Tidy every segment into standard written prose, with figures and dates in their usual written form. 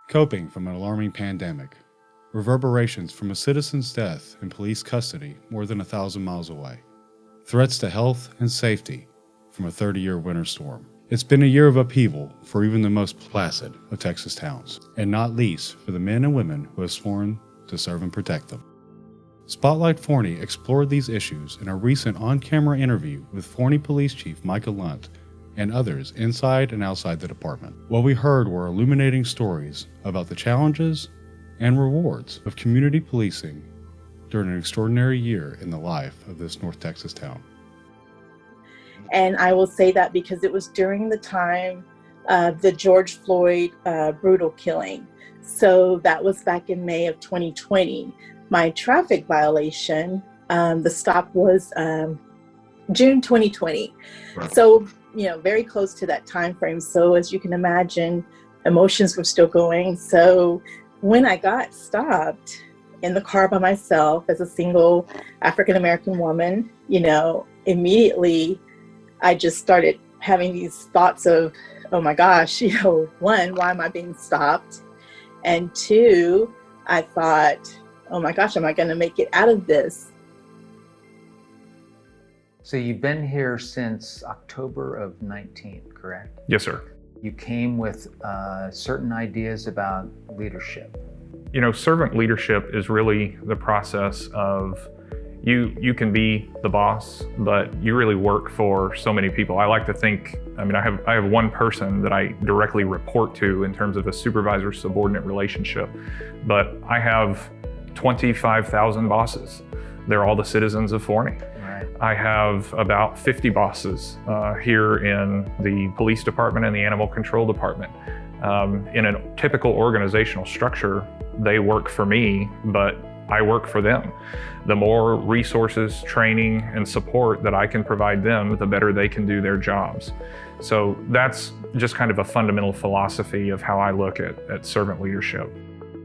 Coping from an alarming pandemic. Reverberations from a citizen's death in police custody more than 1,000 miles away. Threats to health and safety from a 30-year winter storm. It's been a year of upheaval for even the most placid of Texas towns, and not least for the men and women who have sworn to serve and protect them. Spotlight Forney explored these issues in a recent on-camera interview with Forney Police Chief Mica Lunt and others inside and outside the department. What we heard were illuminating stories about the challenges and rewards of community policing during an extraordinary year in the life of this North Texas town. And I will say that because it was during the time of the George Floyd brutal killing. So that was back in May of 2020. My traffic violation, the stop was June 2020. Right. So, very close to that time frame. So as you can imagine, emotions were still going. So when I got stopped in the car by myself as a single African-American woman, immediately I just started having these thoughts of, oh my gosh, one, why am I being stopped? And two, I thought, oh my gosh, am I going to make it out of this? So you've been here since October of 19, correct? Yes, sir. You came with certain ideas about leadership. Servant leadership is really the process of you can be the boss, but you really work for so many people. I like to think, I have one person that I directly report to in terms of a supervisor-subordinate relationship, but I have 25,000 bosses. They're all the citizens of Forney. Right. I have about 50 bosses here in the police department and the animal control department. In a typical organizational structure, they work for me, but I work for them. The more resources, training, and support that I can provide them, the better they can do their jobs. So that's just kind of a fundamental philosophy of how I look at servant leadership.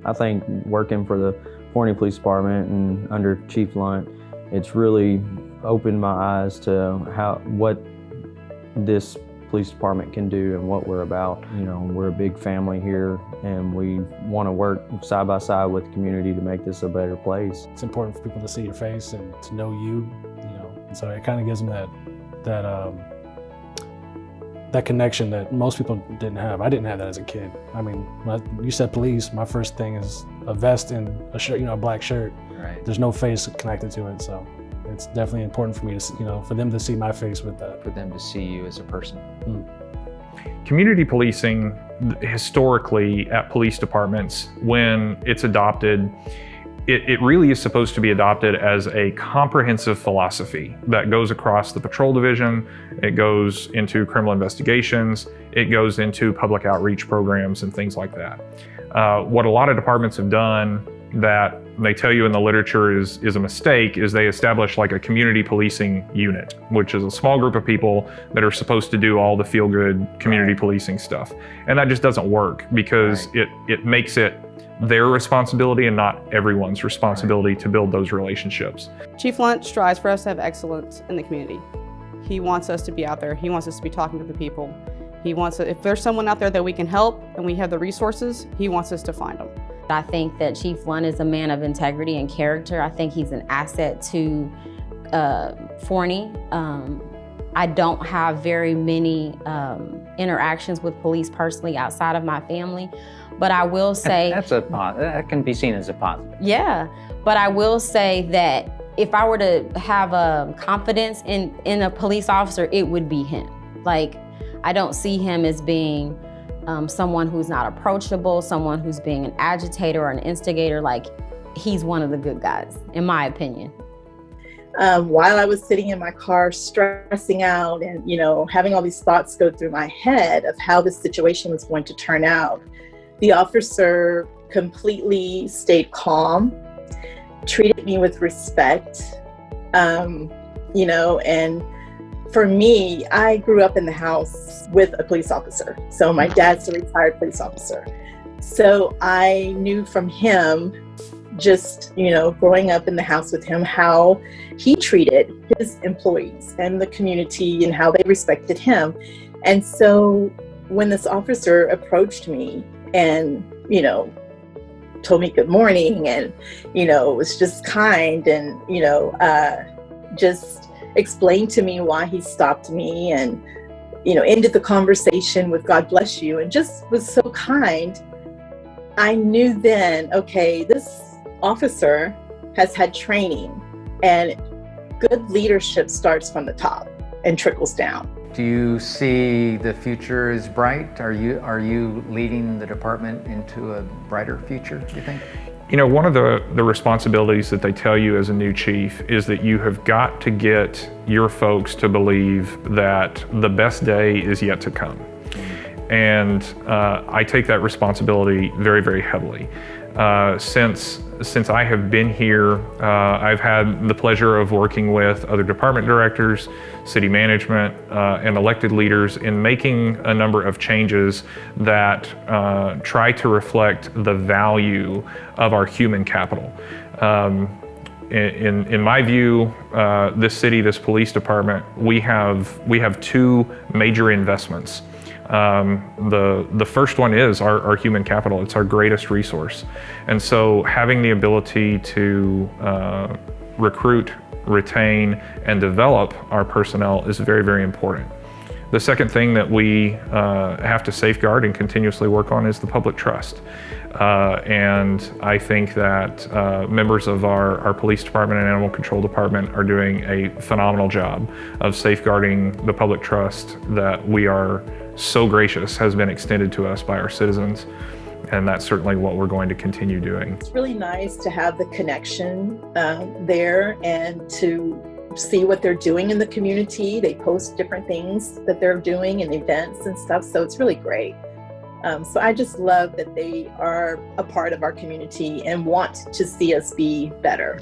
I think working for the Forney Police Department and under Chief Lunt, it's really opened my eyes to what this police department can do and what we're about. We're a big family here and we want to work side by side with the community to make this a better place. It's important for people to see your face and to know you, and so it kind of gives them that connection that most people didn't have. I didn't have that as a kid. You said police, my first thing is a vest and a shirt, a black shirt. Right. There's no face connected to it, so it's definitely important for me to, for them to see my face with that. For them to see you as a person. Community policing, historically at police departments, when it's adopted, it really is supposed to be adopted as a comprehensive philosophy that goes across the patrol division, it goes into criminal investigations, it goes into public outreach programs and things like that. What a lot of departments have done that they tell you in the literature is a mistake is they establish like a community policing unit, which is a small group of people that are supposed to do all the feel-good community policing stuff. And that just doesn't work because it makes it their responsibility and not everyone's responsibility to build those relationships. Chief Lunt strives for us to have excellence in the community. He wants us to be out there. He wants us to be talking to the people. He wants, if there's someone out there that we can help and we have the resources, he wants us to find them. I think that Chief Lunt is a man of integrity and character. I think he's an asset to Forney. I don't have very many interactions with police personally outside of my family, but I will say— that can be seen as a positive. Yeah, but I will say that if I were to have confidence in a police officer, it would be him. Like, I don't see him as being someone who's not approachable, someone who's being an agitator or an instigator. Like, he's one of the good guys, in my opinion. While I was sitting in my car stressing out and, having all these thoughts go through my head of how this situation was going to turn out, the officer completely stayed calm treated me with respect, you know, and for me, I grew up in the house with a police officer. So my dad's a retired police officer. So I knew from him, just, you know, growing up in the house with him, how he treated his employees and the community and how they respected him. And so when this officer approached me and, you know, told me good morning and, you know, was just kind and, you know, just explained to me why he stopped me and, you know, ended the conversation with God bless you and just was so kind. I knew then, okay, this officer has had training, and good leadership starts from the top and trickles down. Do you see the future is bright? Are you leading the department into a brighter future, do you think? You know, one of the responsibilities that they tell you as a new chief is that you have got to get your folks to believe that the best day is yet to come. And I take that responsibility very, very heavily. Since I have been here, I've had the pleasure of working with other department directors, city management, and elected leaders in making a number of changes that try to reflect the value of our human capital. In my view, this city, this police department, we have two major investments. The first one is our human capital. It's our greatest resource. And so having the ability to recruit, retain, and develop our personnel is very, very important. The second thing that we have to safeguard and continuously work on is the public trust. And I think that members of our police department and animal control department are doing a phenomenal job of safeguarding the public trust that we are so gracious has been extended to us by our citizens. And that's certainly what we're going to continue doing. It's really nice to have the connection there and to see what they're doing in the community. They post different things that they're doing and events and stuff. So it's really great. So I just love that they are a part of our community and want to see us be better.